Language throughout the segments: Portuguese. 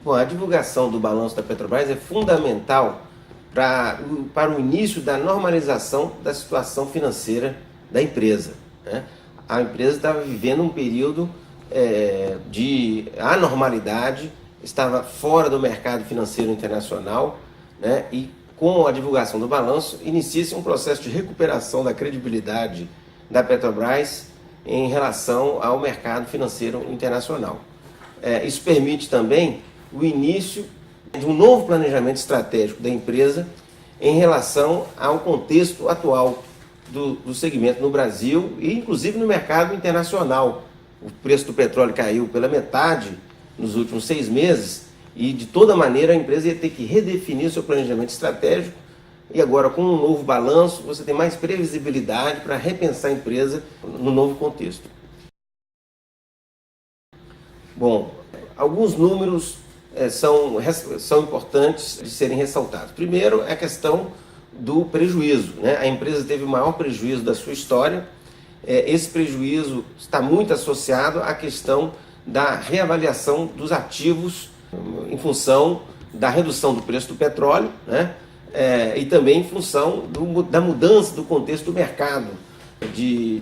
Bom, a divulgação do balanço da Petrobras é fundamental para o início da normalização da situação financeira da empresa, né? A empresa estava vivendo um período de anormalidade, estava fora do mercado financeiro internacional, né? E com a divulgação do balanço, inicia-se um processo de recuperação da credibilidade da Petrobras em relação ao mercado financeiro internacional. Isso permite também o início de um novo planejamento estratégico da empresa em relação ao contexto atual do segmento no Brasil e inclusive no mercado internacional. O preço do petróleo caiu pela metade nos últimos 6 meses e de toda maneira a empresa ia ter que redefinir o seu planejamento estratégico e agora com um novo balanço você tem mais previsibilidade para repensar a empresa no novo contexto. Bom, alguns números são importantes de serem ressaltados. Primeiro é a questão do prejuízo, né? A empresa teve o maior prejuízo da sua história. Esse prejuízo está muito associado à questão da reavaliação dos ativos em função da redução do preço do petróleo, né? E também em função da mudança do contexto do mercado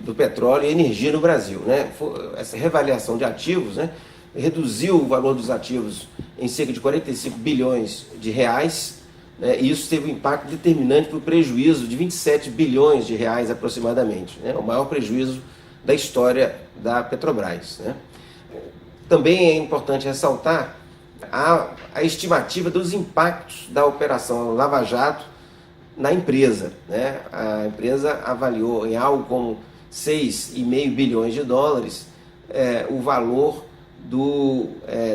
do petróleo e energia no Brasil, né? Essa reavaliação de ativos, né, reduziu o valor dos ativos em cerca de 45 bilhões de reais, né, e isso teve um impacto determinante para o prejuízo de 27 bilhões de reais aproximadamente, né, o maior prejuízo da história da Petrobras, né. Também é importante ressaltar a estimativa dos impactos da operação Lava Jato na empresa, né. A empresa avaliou em algo como 6,5 bilhões de dólares o valor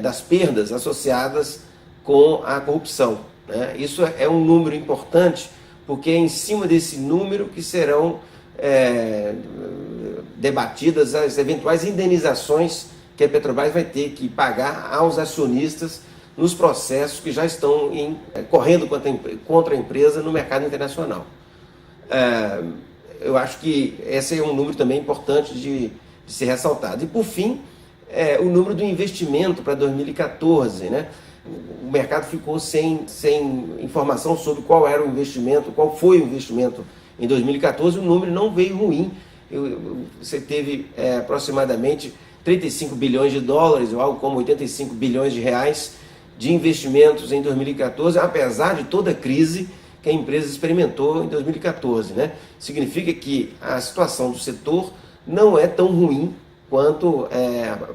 das perdas associadas com a corrupção, né? Isso é um número importante porque é em cima desse número que serão debatidas as eventuais indenizações que a Petrobras vai ter que pagar aos acionistas nos processos que já estão correndo contra a empresa no mercado internacional. Eu acho que esse é um número também importante de ser ressaltado. E por fim, o número do investimento para 2014, né? O mercado ficou sem informação sobre qual era o investimento, qual foi o investimento em 2014, o número não veio ruim. Você teve aproximadamente 35 bilhões de dólares, ou algo como 85 bilhões de reais de investimentos em 2014, apesar de toda a crise que a empresa experimentou em 2014, né? Significa que a situação do setor não é tão ruim quanto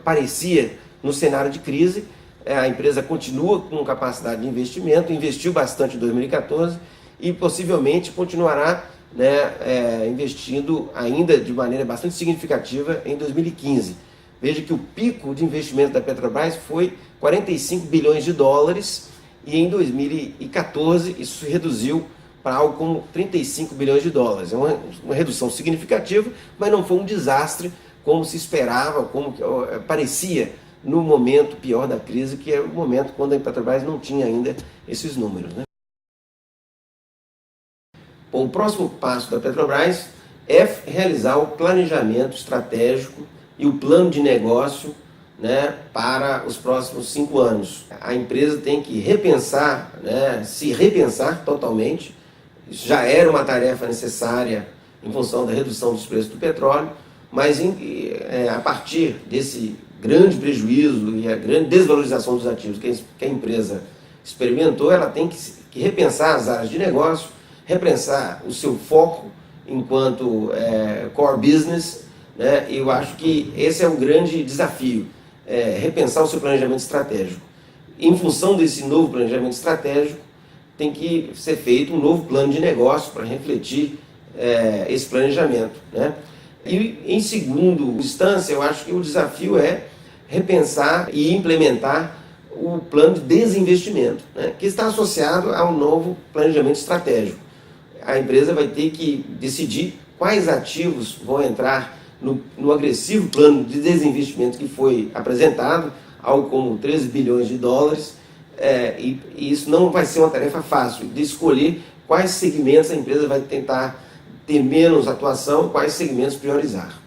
parecia no cenário de crise. A empresa continua com capacidade de investimento, investiu bastante em 2014 e possivelmente continuará, né, investindo ainda de maneira bastante significativa em 2015. Veja que o pico de investimento da Petrobras foi 45 bilhões de dólares e em 2014 isso se reduziu para algo como 35 bilhões de dólares. É uma redução significativa, mas não foi um desastre como se esperava, como parecia no momento pior da crise, que é o momento quando a Petrobras não tinha ainda esses números, né? Bom, o próximo passo da Petrobras é realizar o planejamento estratégico e o plano de negócio, né, para os próximos 5 anos. A empresa tem que repensar, né, se repensar totalmente. Isso já era uma tarefa necessária em função da redução dos preços do petróleo, mas a partir desse grande prejuízo e a grande desvalorização dos ativos que a empresa experimentou, ela tem que repensar as áreas de negócio, repensar o seu foco enquanto core business, né? Eu acho que esse é um grande desafio, repensar o seu planejamento estratégico. Em função desse novo planejamento estratégico, tem que ser feito um novo plano de negócio para refletir esse planejamento, né? E, em segunda instância, eu acho que o desafio é repensar e implementar o plano de desinvestimento, né, que está associado ao novo planejamento estratégico. A empresa vai ter que decidir quais ativos vão entrar no agressivo plano de desinvestimento que foi apresentado, algo como 13 bilhões de dólares, e isso não vai ser uma tarefa fácil, de escolher quais segmentos a empresa vai tentar ter menos atuação, quais segmentos priorizar.